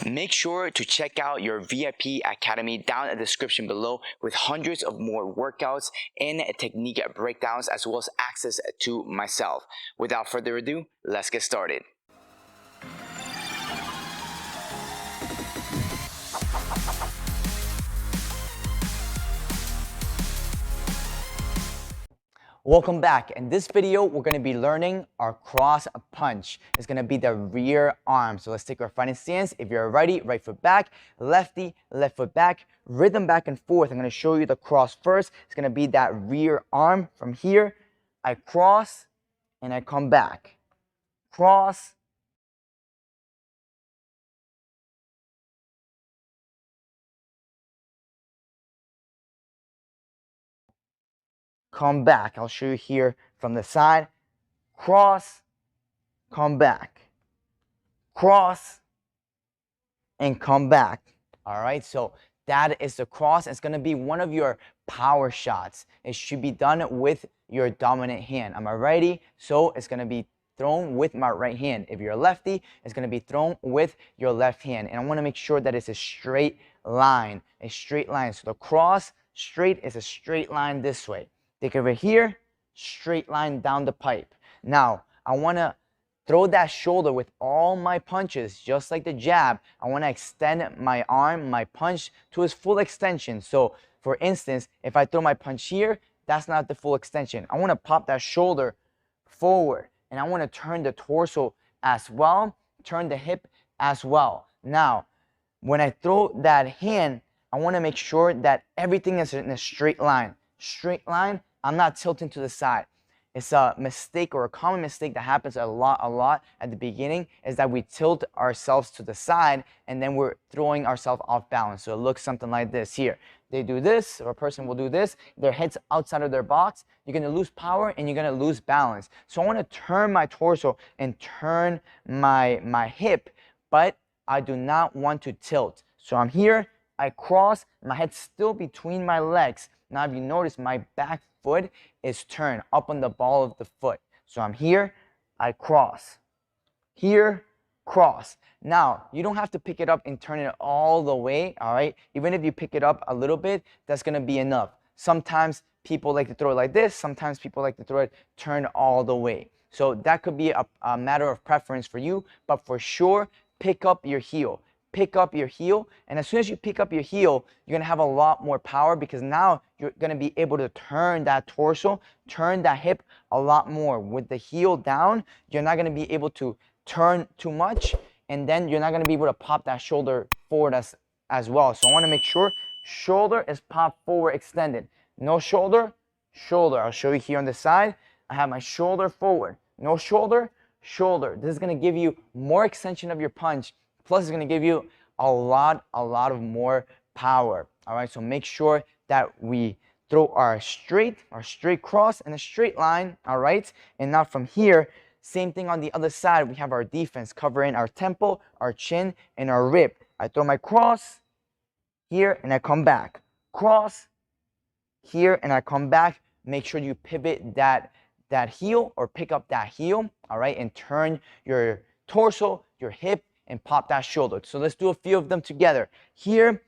Make sure to check out your VIP Academy down in the description below with hundreds of more workouts and technique breakdowns as well as access to myself. Without further ado, let's get started. Welcome back. In this video, we're going to be learning our cross punch. It's going to be the rear arm. So let's take our fighting stance. If you're ready, right foot back, lefty, left foot back, rhythm back and forth. I'm going to show you the cross first. It's going to be that rear arm. From here, I cross and I come back. Cross. Come back. I'll show you here from the side. Cross, come back. Cross, and come back. All right, so that is the cross. It's going to be one of your power shots. It should be done with your dominant hand. Am I ready? So it's going to be thrown with my right hand. If you're a lefty, it's going to be thrown with your left hand. And I want to make sure that it's a straight line. A straight line. So the cross straight is a straight line this way. Take it over here, straight line down the pipe. Now, I want to throw that shoulder with all my punches, just like the jab. I want to extend my arm, my punch, to its full extension. So, for instance, if I throw my punch here, that's not the full extension. I want to pop that shoulder forward, and I want to turn the torso as well, turn the hip as well. Now, when I throw that hand, I want to make sure that everything is in a straight line. Straight line, I'm not tilting to the side. It's a mistake, or a common mistake that happens a lot at the beginning, is that we tilt ourselves to the side and then we're throwing ourselves off balance. So it looks something like this here. They do this, or a person will do this, their head's outside of their box. You're going to lose power and you're going to lose balance. So I want to turn my torso and turn my hip, but I do not want to tilt. So I'm here, I cross, my head's still between my legs. Now, if you notice, my back foot is turned up on the ball of the foot. So I'm here, I cross. Here, cross. Now, you don't have to pick it up and turn it all the way, all right? Even if you pick it up a little bit, that's going to be enough. Sometimes people like to throw it like this. Sometimes people like to throw it turned all the way. So that could be a matter of preference for you, but for sure, pick up your heel. Pick up your heel, and as soon as you pick up your heel, you're going to have a lot more power, because now you're going to be able to turn that torso, turn that hip a lot more. With the heel down, you're not going to be able to turn too much, and then you're not going to be able to pop that shoulder forward as well. So I want to make sure shoulder is popped forward, extended. No shoulder, shoulder. I'll show you here on the side. I have my shoulder forward. No shoulder, shoulder. This is going to give you more extension of your punch. Plus, it's going to give you a lot of more power. All right, so make sure that we throw our straight cross in a straight line. All right, and now from here, same thing on the other side. We have our defense covering our temple, our chin, and our rib. I throw my cross here, and I come back. Cross here, and I come back. Make sure you pivot that heel, or pick up that heel. All right, and turn your torso, your hip, and pop that shoulder. So let's do a few of them together. Here,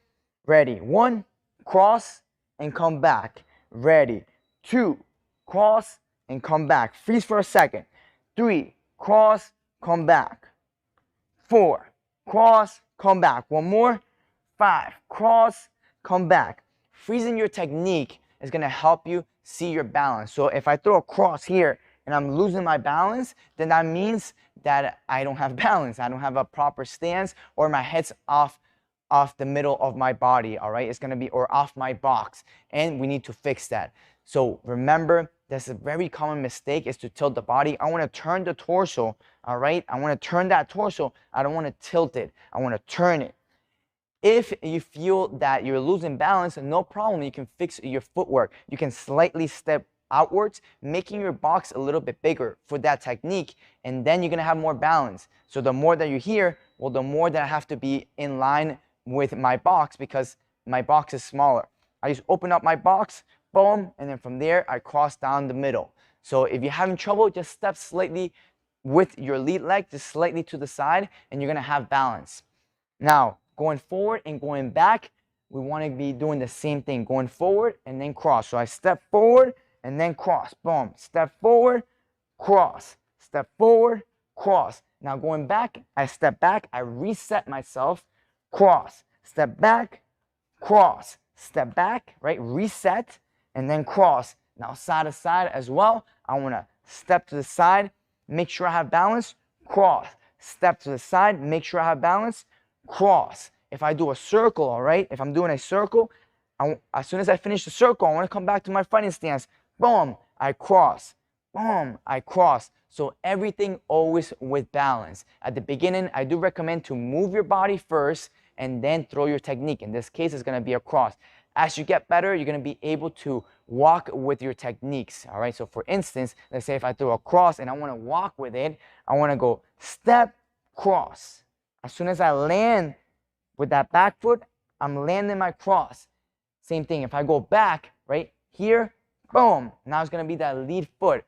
ready. 1, cross and come back. Ready. 2, cross and come back. Freeze for a second. 3, cross, come back. 4, cross, come back. One more. 5, cross, come back. Freezing your technique is going to help you see your balance. So if I throw a cross here and I'm losing my balance, then that means that I don't have balance. I don't have a proper stance, or my head's off the middle of my body, all right? It's going to be, or off my box, and we need to fix that. So remember, that's a very common mistake, is to tilt the body. I want to turn the torso, all right? I want to turn that torso. I don't want to tilt it. I want to turn it. If you feel that you're losing balance, no problem. You can fix your footwork. You can slightly step outwards, making your box a little bit bigger for that technique, and then you're going to have more balance. So the more that you're here, well, the more that I have to be in line with my box, because my box is smaller. I just open up my box, boom, and then from there I cross down the middle. So if you're having trouble, just step slightly with your lead leg, just slightly to the side, and you're going to have balance. Now, going forward and going back, we want to be doing the same thing, going forward and then cross. So I step forward and then cross, boom, step forward, cross, step forward, cross. Now going back, I step back, I reset myself, cross, step back, cross, step back, right, reset, and then cross. Now side to side as well, I want to step to the side, make sure I have balance, cross, step to the side, make sure I have balance, cross. If I do a circle, all right, if I'm doing a circle, as soon as I finish the circle, I want to come back to my fighting stance. Boom, I cross. Boom, I cross. So everything always with balance. At the beginning, I do recommend to move your body first and then throw your technique. In this case, it's going to be a cross. As you get better, you're going to be able to walk with your techniques. All right. So for instance, let's say if I throw a cross and I want to walk with it, I want to go step, cross. As soon as I land with that back foot, I'm landing my cross. Same thing. If I go back, right here, boom. Now it's going to be that lead foot.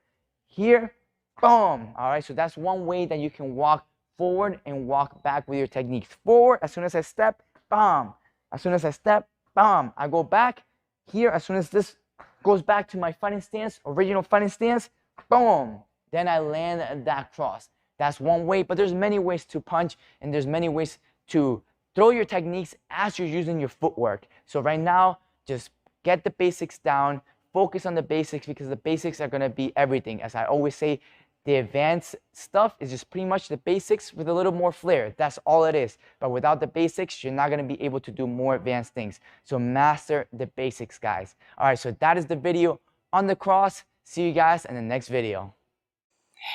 Here, boom. All right. So that's one way that you can walk forward and walk back with your techniques. Forward, as soon as I step, bam. As soon as I step, bam. I go back. Here, as soon as this goes back to my fighting stance, original fighting stance, boom. Then I land that cross. That's one way, but there's many ways to punch and there's many ways to throw your techniques as you're using your footwork. So right now, just get the basics down, focus on the basics because the basics are going to be everything. As I always say, the advanced stuff is just pretty much the basics with a little more flair. That's all it is. But without the basics, you're not going to be able to do more advanced things. So master the basics, guys. All right, so that is the video on the cross. See you guys in the next video.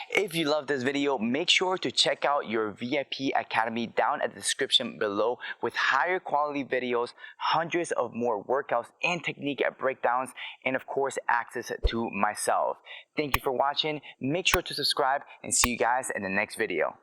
If you love this video, make sure to check out your VIP Academy down at the description below with higher quality videos, hundreds of more workouts and technique breakdowns, and of course, access to myself. Thank you for watching. Make sure to subscribe and see you guys in the next video.